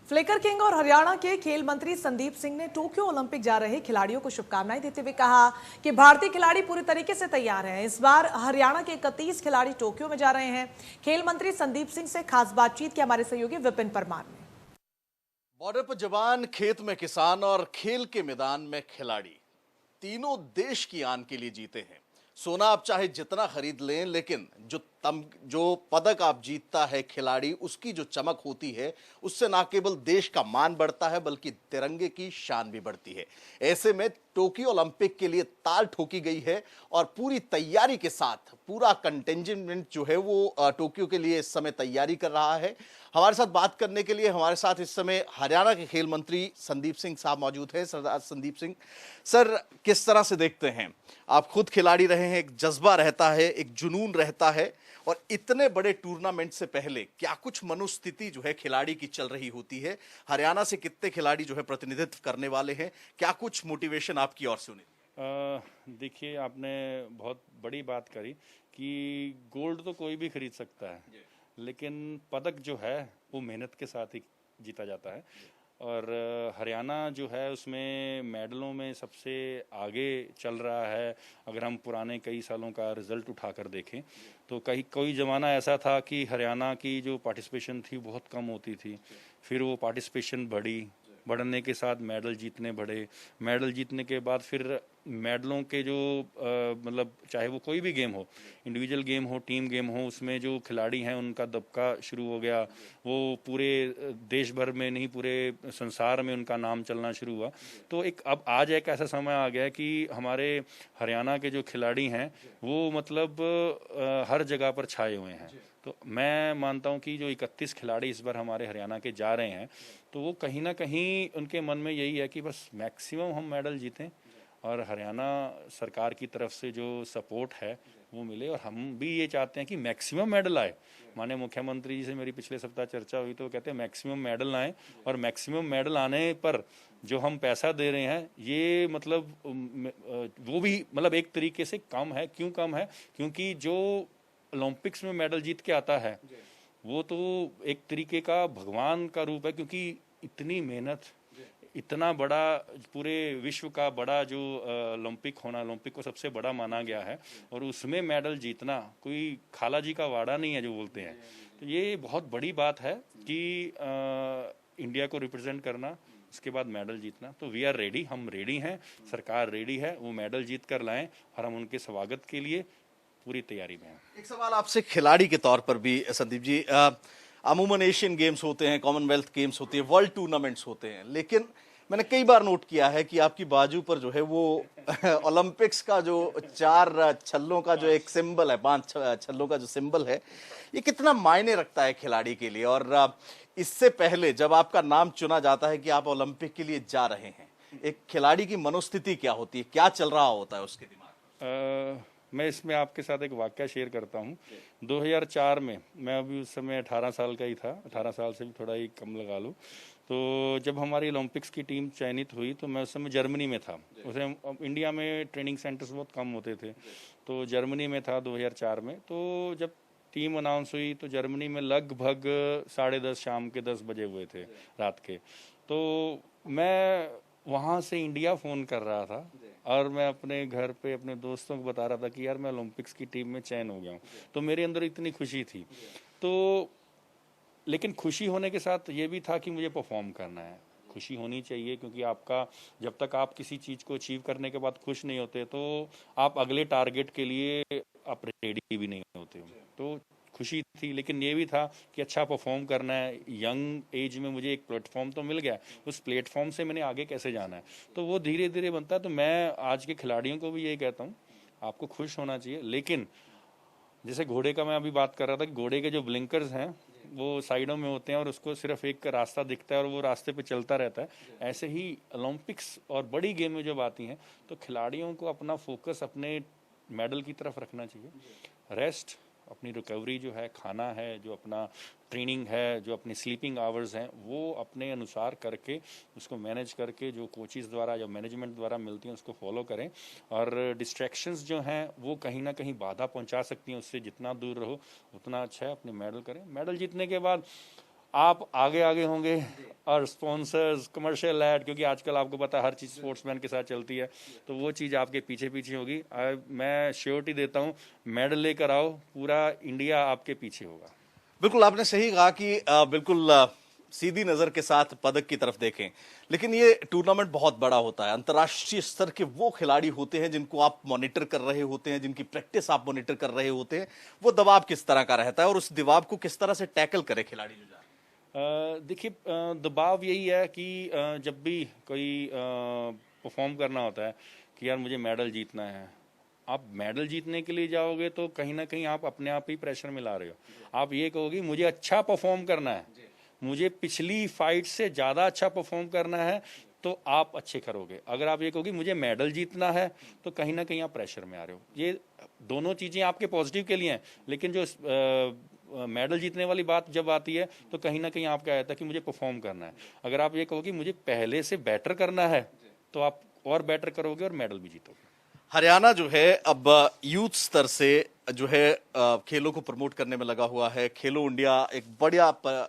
Flicker king और हरियाणा के खेल मंत्री संदीप सिंह ने टोक्यो ओलंपिक जा रहे खिलाड़ियों को शुभकामनाएं देते हुए कहा कि भारतीय खिलाड़ी पूरी तरीके से तैयार हैं। इस बार हरियाणा के 31 खिलाड़ी टोक्यो में जा रहे हैं। खेल मंत्री संदीप सिंह से खास बातचीत की हमारे सहयोगी विपिन परमार ने। बॉर्डर पर जवान, खेत में किसान और खेल के मैदान में खिलाड़ी, तीनों देश की आन के लिए जीते हैं। सोना आप चाहे जितना खरीद लें, लेकिन जो पदक आप जीतता है खिलाड़ी, उसकी जो चमक होती है, उससे ना केवल देश का मान बढ़ता है बल्कि तिरंगे की शान भी बढ़ती है। ऐसे में टोक्यो ओलंपिक के लिए ताल ठोकी गई है और पूरी तैयारी के साथ पूरा कंटिंजेंट जो है वो टोक्यो के लिए इस समय तैयारी कर रहा है। हमारे साथ बात करने के लिए हमारे साथ इस समय हरियाणा के खेल मंत्री संदीप सिंह साहब मौजूद हैं। सरदार संदीप सिंह सर, किस तरह से देखते हैं, आप खुद खिलाड़ी रहे हैं, एक जज्बा रहता है, एक जुनून रहता है, और इतने बड़े टूर्नामेंट से पहले क्या कुछ मनोस्थिति जो है खिलाड़ी की चल रही होती है? हरियाणा से कितने खिलाड़ी जो है प्रतिनिधित्व करने वाले हैं, क्या कुछ मोटिवेशन आपकी ओर से उन्हें? देखिए, आपने बहुत बड़ी बात करी कि गोल्ड तो कोई भी खरीद सकता है, लेकिन पदक जो है वो मेहनत के साथ ही जीता जाता है। और हरियाणा जो है उसमें मेडलों में सबसे आगे चल रहा है। अगर हम पुराने कई सालों का रिजल्ट उठाकर देखें तो कोई ज़माना ऐसा था कि हरियाणा की जो पार्टिसिपेशन थी बहुत कम होती थी, फिर वो पार्टिसिपेशन बढ़ने के साथ मेडल जीतने के बाद फिर मेडलों के जो मतलब चाहे वो कोई भी गेम हो, इंडिविजुअल गेम हो, टीम गेम हो, उसमें जो खिलाड़ी हैं उनका दबका शुरू हो गया। वो पूरे देश भर में नहीं, पूरे संसार में उनका नाम चलना शुरू हुआ। तो अब आज एक ऐसा समय आ गया कि हमारे हरियाणा के जो खिलाड़ी हैं वो मतलब हर जगह पर छाए हुए हैं। तो मैं मानता हूं कि जो 31 खिलाड़ी इस बार हमारे हरियाणा के जा रहे हैं, तो वो कहीं ना कहीं उनके मन में यही है कि बस मैक्सिमम हम मेडल जीतें और हरियाणा सरकार की तरफ से जो सपोर्ट है वो मिले। और हम भी ये चाहते हैं कि मैक्सिमम मेडल आए। माननीय मुख्यमंत्री जी से मेरी पिछले सप्ताह चर्चा हुई तो वो कहते हैं मैक्सिमम मेडल आए, और मैक्सिमम मेडल आने पर जो हम पैसा दे रहे हैं ये मतलब वो भी मतलब एक तरीके से कम है। क्यों कम है? क्योंकि जो ओलंपिक्स में मेडल जीत के आता है वो तो एक तरीके का भगवान का रूप है, क्योंकि इतनी मेहनत, इतना बड़ा पूरे विश्व का बड़ा जो ओलंपिक होना, ओलंपिक को सबसे बड़ा माना गया है, और उसमें मेडल जीतना कोई खाला जी का वाड़ा नहीं है जो बोलते हैं। तो ये बहुत बड़ी बात है कि इंडिया को रिप्रेजेंट करना, उसके बाद मेडल जीतना। तो वी आर रेडी, हम रेडी हैं, सरकार रेडी है, वो मेडल जीत कर लाएं और हम उनके स्वागत के लिए पूरी तैयारी में हैं। एक सवाल आपसे खिलाड़ी के तौर पर भी संदीप जी, अमूमन एशियन गेम्स होते हैं, कॉमनवेल्थ गेम्स होती है, वर्ल्ड टूर्नामेंट्स होते हैं, लेकिन मैंने कई बार नोट किया है कि आपकी बाजू पर जो है वो ओलंपिक्स का जो 4 छल्लों का जो एक सिंबल है, 5 छल्लों का जो सिंबल है, ये कितना मायने रखता है खिलाड़ी के लिए? और इससे पहले जब आपका नाम चुना जाता है कि आप ओलंपिक के लिए जा रहे हैं, एक खिलाड़ी की मनोस्थिति क्या होती है, क्या चल रहा होता है उसके दिमाग? मैं इसमें आपके साथ एक वाकया शेयर करता हूँ। 2004 में, मैं अभी उस समय 18 साल का ही था, 18 साल से भी थोड़ा ही कम लगा लो। तो जब हमारी ओलंपिक्स की टीम चयनित हुई तो मैं उस समय जर्मनी में था। उसे इंडिया में ट्रेनिंग सेंटर्स बहुत कम होते थे, तो जर्मनी में था 2004 में। तो जब टीम अनाउंस हुई तो जर्मनी में लगभग 10:30 शाम के 10 बजे हुए थे, रात के। तो मैं वहाँ से इंडिया फ़ोन कर रहा था और मैं अपने घर पे अपने दोस्तों को बता रहा था कि यार मैं ओलंपिक्स की टीम में चयन हो गया हूँ। तो मेरे अंदर इतनी खुशी थी। तो लेकिन खुशी होने के साथ ये भी था कि मुझे परफॉर्म करना है। खुशी होनी चाहिए, क्योंकि आपका जब तक आप किसी चीज़ को अचीव करने के बाद खुश नहीं होते तो आप अगले टारगेट के लिए आप रेडी भी नहीं होते हो। तो खुशी थी, लेकिन ये भी था कि अच्छा परफॉर्म करना है। यंग एज में मुझे एक प्लेटफॉर्म तो मिल गया, उस प्लेटफॉर्म से मैंने आगे कैसे जाना है, तो वो धीरे धीरे बनता है। तो मैं आज के खिलाड़ियों को भी यही कहता हूँ, आपको खुश होना चाहिए, लेकिन जैसे घोड़े का मैं अभी बात कर रहा था कि घोड़े के जो ब्लिंकर्स हैं वो साइडों में होते हैं और उसको सिर्फ एक रास्ता दिखता है और वो रास्ते पे चलता रहता है। ऐसे ही ओलंपिक्स और बड़ी गेम में जब आती हैं तो खिलाड़ियों को अपना फोकस अपने मेडल की तरफ रखना चाहिए। रेस्ट, अपनी रिकवरी जो है, खाना है, जो अपना ट्रेनिंग है, जो अपनी स्लीपिंग आवर्स हैं, वो अपने अनुसार करके उसको मैनेज करके जो कोचेस द्वारा या मैनेजमेंट द्वारा मिलती हैं उसको फॉलो करें। और डिस्ट्रैक्शंस जो हैं वो कहीं ना कहीं बाधा पहुंचा सकती हैं, उससे जितना दूर रहो उतना अच्छा है। अपने मेडल करें, मेडल जीतने के बाद आप आगे आगे होंगे, और स्पॉन्सर्स, कमर्शियल ऐड, क्योंकि आजकल आपको पता है हर चीज़ स्पोर्ट्समैन के साथ चलती है, तो वो चीज़ आपके पीछे पीछे होगी। मैं श्योरिटी देता हूँ, मेडल लेकर आओ, पूरा इंडिया आपके पीछे होगा। बिल्कुल आपने सही कहा कि बिल्कुल सीधी नजर के साथ पदक की तरफ देखें, लेकिन ये टूर्नामेंट बहुत बड़ा होता है। अंतर्राष्ट्रीय स्तर के वो खिलाड़ी होते हैं जिनको आप मॉनिटर कर रहे होते हैं, जिनकी प्रैक्टिस आप मॉनिटर कर रहे होते हैं। वो दबाव किस तरह का रहता है और उस दबाव को किस तरह से टैकल करे खिलाड़ी जो जा रहे हैं? देखिए, दबाव यही है कि जब भी कोई परफॉर्म करना होता है कि यार मुझे मेडल जीतना है, आप मेडल जीतने के लिए जाओगे तो कहीं ना कहीं आप अपने आप ही प्रेशर में ला रहे हो। आप ये कहोगे मुझे अच्छा परफॉर्म करना है, मुझे पिछली फाइट से ज़्यादा अच्छा परफॉर्म करना है, तो आप अच्छे करोगे। अगर आप ये कहोगे मुझे मेडल जीतना है, तो कहीं ना कहीं आप प्रेशर में आ रहे हो। ये दोनों चीज़ें आपके पॉजिटिव के लिए हैं, लेकिन जो मेडल जीतने वाली बात जब आती है तो कहीं ना कहीं आपका आता है कि मुझे परफॉर्म करना है। अगर आप ये कहोगे मुझे पहले से बेटर करना है, तो आप और बेटर करोगे और मेडल भी जीतोगे। हरियाणा जो है अब यूथ स्तर से जो है खेलों को प्रमोट करने में लगा हुआ है। खेलो इंडिया एक बढ़िया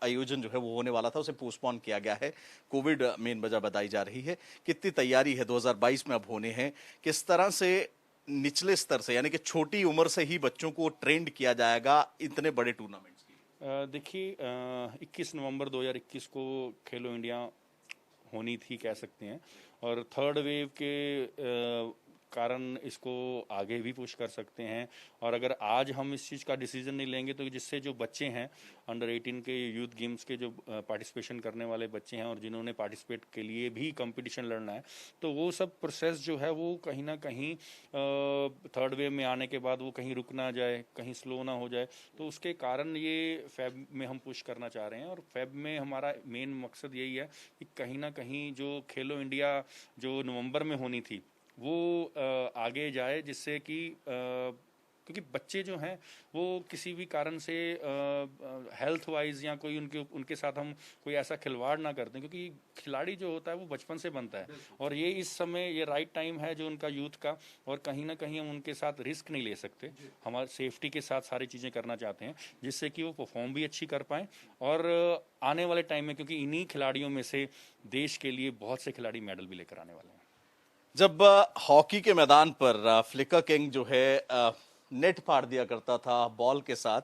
आयोजन जो है वो होने वाला था, उसे पोस्टपोन किया गया है। कोविड मेन वजह बताई जा रही है। कितनी तैयारी है 2022 में अब होने हैं, किस तरह से निचले स्तर से यानी कि छोटी उम्र से ही बच्चों को ट्रेंड किया जाएगा इतने बड़े टूर्नामेंट्स की? देखिए, 21 नवंबर 2021 को खेलो इंडिया होनी थी कह सकते हैं, और थर्ड वेव के कारण इसको आगे भी पुश कर सकते हैं। और अगर आज हम इस चीज़ का डिसीजन नहीं लेंगे तो जिससे जो बच्चे हैं अंडर 18 के यूथ गेम्स के जो पार्टिसिपेशन करने वाले बच्चे हैं और जिन्होंने पार्टिसिपेट के लिए भी कंपटीशन लड़ना है, तो वो सब प्रोसेस जो है वो कहीं ना कहीं थर्ड वेव में आने के बाद वो कहीं रुक ना जाए, कहीं स्लो ना हो जाए। तो उसके कारण ये फेब में हम पुश करना चाह रहे हैं, और फेब में हमारा मेन मकसद यही है कि कहीं ना कहीं जो खेलो इंडिया जो नवंबर में होनी थी वो आगे जाए, जिससे कि क्योंकि बच्चे जो हैं वो किसी भी कारण से हेल्थ वाइज या कोई उनके साथ हम कोई ऐसा खिलवाड़ ना करते हैं, क्योंकि खिलाड़ी जो होता है वो बचपन से बनता है, और ये इस समय ये राइट टाइम है जो उनका यूथ का, और कहीं ना कहीं हम उनके साथ रिस्क नहीं ले सकते। हमारे सेफ्टी के साथ सारी चीज़ें करना चाहते हैं जिससे कि वो परफॉर्म भी अच्छी कर पाएँ, और आने वाले टाइम में, क्योंकि इन्हीं खिलाड़ियों में से देश के लिए बहुत से खिलाड़ी मेडल भी लेकर आने वाले हैं। जब हॉकी के मैदान पर फ्लिकर किंग जो है नेट फाड़ दिया करता था बॉल के साथ,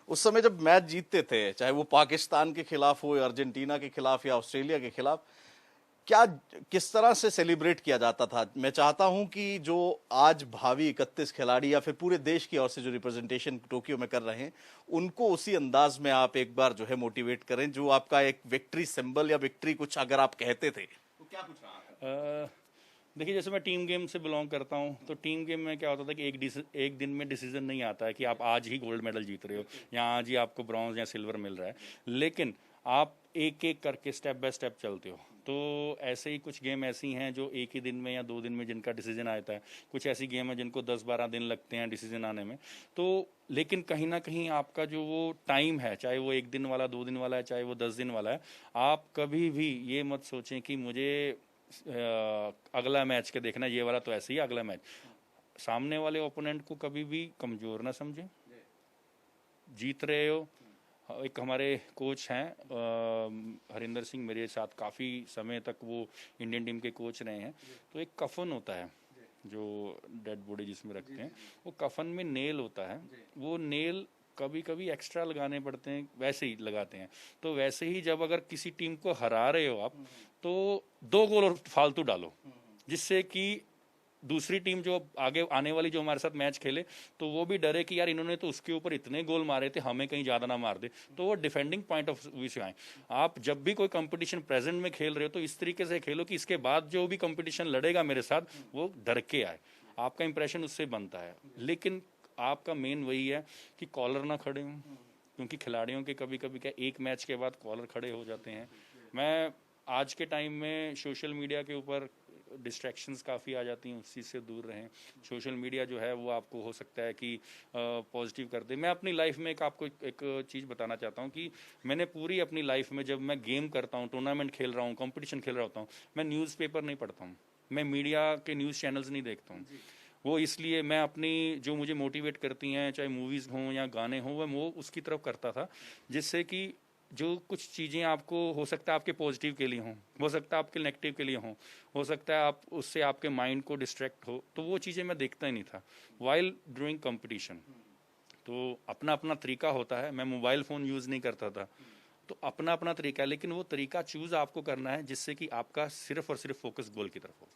उस समय जब मैच जीतते थे, चाहे वो पाकिस्तान के खिलाफ हो, अर्जेंटीना के खिलाफ या ऑस्ट्रेलिया के खिलाफ, क्या किस तरह से सेलिब्रेट किया जाता था? मैं चाहता हूं कि जो आज भावी 31 खिलाड़ी या फिर पूरे देश की ओर से जो रिप्रेजेंटेशन टोक्यो में कर रहे हैं, उनको उसी अंदाज में आप एक बार जो है मोटिवेट करें, जो आपका एक विक्ट्री सिंबल या विक्ट्री कुछ अगर आप कहते थे तो क्या कुछ रहा? देखिए, जैसे मैं टीम गेम से बिलोंग करता हूं, तो टीम गेम में क्या होता था कि एक दिन में डिसीजन नहीं आता है कि आप आज ही गोल्ड मेडल जीत रहे हो या आज ही आपको ब्रॉन्ज या सिल्वर मिल रहा है, लेकिन आप एक एक करके स्टेप बाय स्टेप चलते हो। तो ऐसे ही कुछ गेम ऐसी हैं जो एक ही दिन में या 2 दिन में जिनका डिसीजन आता है, कुछ ऐसी गेम है जिनको 10-12 दिन लगते हैं डिसीजन आने में। तो लेकिन कहीं ना कहीं आपका जो वो टाइम है, चाहे वो 1 दिन वाला, 2 दिन वाला है, चाहे वो 10 दिन वाला है, आप कभी भी ये मत सोचें कि मुझे अगला मैच के देखना, ये वाला तो ऐसे ही अगला मैच। सामने वाले ओपोनेंट को कभी भी कमजोर ना समझें। जीत रहे हो, एक हमारे कोच हैं हरिंदर सिंह, मेरे साथ काफ़ी समय तक वो इंडियन टीम के कोच रहे हैं। तो एक कफन होता है जो डेड बॉडी जिसमें रखते हैं, वो कफन में नेल होता है, वो नेल कभी कभी एक्स्ट्रा लगाने पड़ते हैं, वैसे ही लगाते हैं। तो वैसे ही जब अगर किसी टीम को हरा रहे हो आप, तो 2 गोल और फालतू डालो, जिससे कि दूसरी टीम जो आगे आने वाली जो हमारे साथ मैच खेले, तो वो भी डरे कि यार इन्होंने तो उसके ऊपर इतने गोल मारे थे, हमें कहीं ज़्यादा ना मार दे, तो वो डिफेंडिंग पॉइंट ऑफ व्यू से आए। आप जब भी कोई कंपटीशन प्रेजेंट में खेल रहे हो तो इस तरीके से खेलो कि इसके बाद जो भी कंपटीशन लड़ेगा मेरे साथ वो डर के आए, आपका इंप्रेशन उससे बनता है। लेकिन आपका मेन वही है कि कॉलर ना खड़े हों, क्योंकि खिलाड़ियों के कभी कभी क्या एक मैच के बाद कॉलर खड़े हो जाते हैं। मैं आज के टाइम में सोशल मीडिया के ऊपर डिस्ट्रैक्शंस काफ़ी आ जाती हैं, उस चीज़ से दूर रहें। सोशल मीडिया जो है वो आपको हो सकता है कि पॉजिटिव कर दे। मैं अपनी लाइफ में आपको एक चीज़ बताना चाहता हूँ कि मैंने पूरी अपनी लाइफ में जब मैं गेम करता हूँ, टूर्नामेंट खेल रहा हूँ, कंपटीशन खेल रहा होता हूँ, मैं न्यूज़पेपर नहीं पढ़ता हूँ, मैं मीडिया के न्यूज़ चैनल्स नहीं देखता हूँ। वो इसलिए मैं अपनी जो मुझे मोटिवेट करती हैं, चाहे मूवीज़ हों या गाने हों, वो उसकी तरफ करता था, जिससे कि जो कुछ चीज़ें आपको हो सकता है आपके पॉजिटिव के लिए हों, हो सकता है आपके नेगेटिव के लिए हों, हो सकता है आप उससे आपके माइंड को डिस्ट्रैक्ट हो, तो वो चीज़ें मैं देखता ही नहीं था वाइल डूइंग कंपटीशन। तो अपना अपना तरीका होता है, मैं मोबाइल फ़ोन यूज़ नहीं करता था, तो अपना अपना तरीका है, लेकिन वो तरीका चूज़ आपको करना है जिससे कि आपका सिर्फ और सिर्फ फोकस गोल की तरफ हो।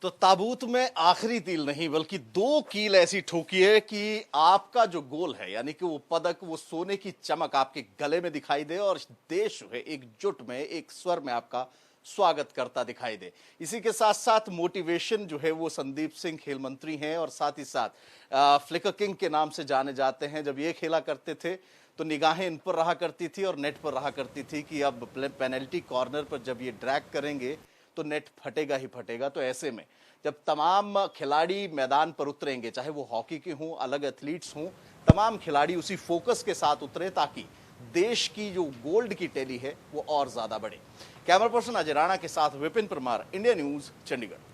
तो ताबूत में आखिरी कील नहीं बल्कि 2 कील ऐसी ठोकिए कि आपका जो गोल है यानी कि वो पदक, वो सोने की चमक आपके गले में दिखाई दे और देश जो है एकजुट में, एक स्वर में आपका स्वागत करता दिखाई दे। इसी के साथ साथ मोटिवेशन जो है वो संदीप सिंह खेल मंत्री हैं और साथ ही साथ फ्लिकर किंग के नाम से जाने जाते हैं। जब ये खेला करते थे तो निगाहें इन पर रहा करती थी और नेट पर रहा करती थी कि अब पेनल्टी कॉर्नर पर जब ये ड्रैग करेंगे तो नेट फटेगा ही फटेगा। तो ऐसे में जब तमाम खिलाड़ी मैदान पर उतरेंगे, चाहे वो हॉकी के हों, अलग एथलीट्स हों, तमाम खिलाड़ी उसी फोकस के साथ उतरे ताकि देश की जो गोल्ड की टैली है वो और ज्यादा बढ़े। कैमरा पर्सन अजय राणा के साथ विपिन परमार, इंडिया न्यूज, चंडीगढ़।